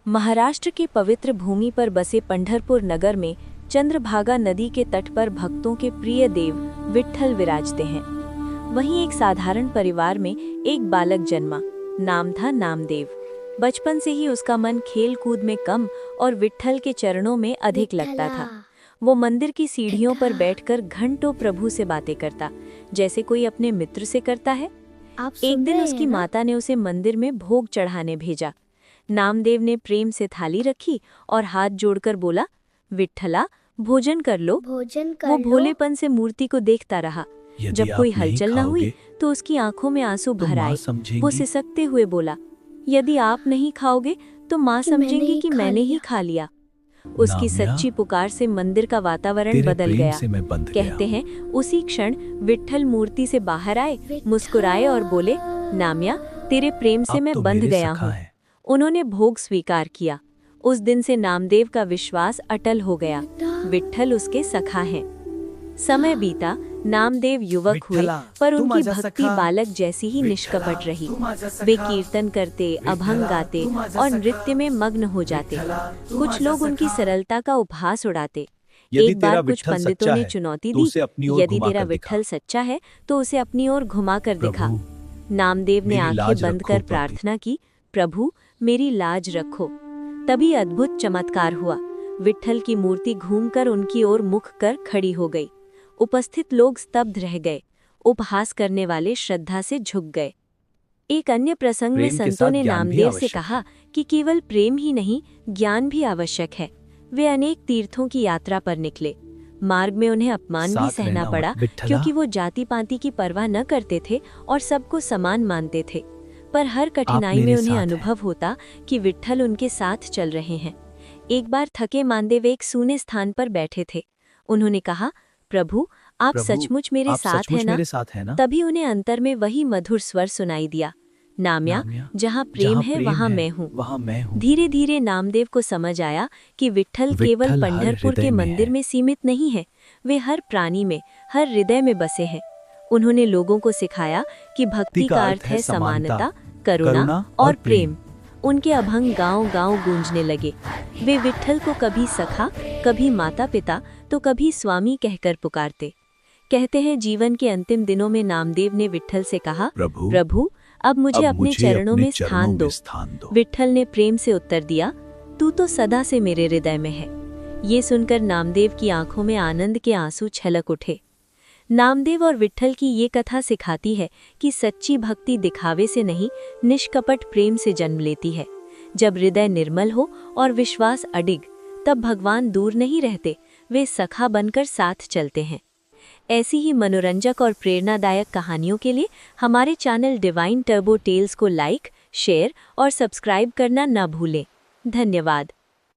महाराष्ट्र की पवित्र भूमि पर बसे पंढरपुर नगर में चंद्रभागा नदी के तट पर भक्तों के प्रिय देव विट्ठल विराजते हैं। वहीं एक साधारण परिवार में एक बालक जन्मा, नाम था नामदेव। बचपन से ही उसका मन खेल कूद में कम और विट्ठल के चरणों में अधिक लगता था। वो मंदिर की सीढ़ियों पर बैठकर घंटों प्रभु से बातें करता, जैसे कोई अपने मित्र से करता है। एक दिन उसकी माता ने उसे मंदिर में भोग चढ़ाने भेजा। नामदेव ने प्रेम से थाली रखी और हाथ जोड़कर बोला, विट्ठला भोजन कर लो। वो भोलेपन से मूर्ति को देखता रहा। जब कोई हलचल न हुई तो उसकी आंखों में आंसू भर आए। वो सिसकते हुए बोला, यदि आप नहीं खाओगे तो माँ समझेंगी कि मैंने ही खा लिया। उसकी सच्ची पुकार से मंदिर का वातावरण बदल गया। कहते हैं उसी क्षण विट्ठल मूर्ति से बाहर आए, मुस्कुराए और बोले, नाम्या तेरे प्रेम से मैं बंध गया हूँ। उन्होंने भोग स्वीकार किया। उस दिन से नामदेव का विश्वास अटल हो गया। विट्ठल उसके सखा हैं। समय बीता, नामदेव युवक हुए, पर उनकी भक्ति बालक जैसी ही निष्कपट रही। वे कीर्तन करते, अभंग गाते और नृत्य में मग्न हो जाते। कुछ लोग उनकी सरलता का उपहास उड़ाते। एक बार कुछ पंडितों ने चुनौती दी, यदि तेरा विट्ठल सच्चा है तो उसे अपनी ओर घुमा कर दिखा। नामदेव ने आंखें बंद कर प्रार्थना की, प्रभु मेरी लाज रखो। तभी अद्भुत चमत्कार हुआ। विट्ठल की मूर्ति घूमकर उनकी ओर मुख कर खड़ी हो गई। उपस्थित लोग स्तब्ध रह गए। उपहास करने वाले श्रद्धा से झुक गए। एक अन्य प्रसंग में संतों ने नामदेव से कहा कि केवल प्रेम ही नहीं, ज्ञान भी आवश्यक है। वे अनेक तीर्थों की यात्रा पर निकले। मार्ग में उन्हें अपमान भी सहना पड़ा, क्योंकि वो जाति पाति की परवाह न करते थे और सबको समान मानते थे। पर हर कठिनाई में उन्हें अनुभव होता कि विट्ठल उनके साथ चल रहे हैं। एक बार थके मांदे वे एक सूने स्थान पर बैठे थे। उन्होंने कहा, प्रभु आप सचमुच मेरे साथ हैं ना? तभी उन्हें अंतर में वही मधुर स्वर सुनाई दिया, नाम्या जहाँ प्रेम है वहाँ मैं हूँ। धीरे धीरे नामदेव को समझ आया कि विट्ठल केवल पंढरपुर के मंदिर में सीमित नहीं है, वे हर प्राणी में, हर हृदय में बसे हैं। उन्होंने लोगों को सिखाया कि भक्ति का अर्थ है समानता, करुणा और प्रेम। उनके अभंग गांव-गांव गूंजने लगे। वे विट्ठल को कभी सखा, कभी माता पिता, तो कभी स्वामी कहकर पुकारते। कहते हैं जीवन के अंतिम दिनों में नामदेव ने विट्ठल से कहा, प्रभु अब मुझे अपने चरणों में स्थान दो। विट्ठल ने प्रेम से उत्तर दिया, तू तो सदा से मेरे हृदय में है। ये सुनकर नामदेव की आंखों में आनंद के आंसू छलक उठे। नामदेव और विट्ठल की ये कथा सिखाती है कि सच्ची भक्ति दिखावे से नहीं, निष्कपट प्रेम से जन्म लेती है। जब हृदय निर्मल हो और विश्वास अडिग, तब भगवान दूर नहीं रहते, वे सखा बनकर साथ चलते हैं। ऐसी ही मनोरंजक और प्रेरणादायक कहानियों के लिए हमारे चैनल डिवाइन टर्बो टेल्स को लाइक, शेयर और सब्सक्राइब करना न भूलें। धन्यवाद।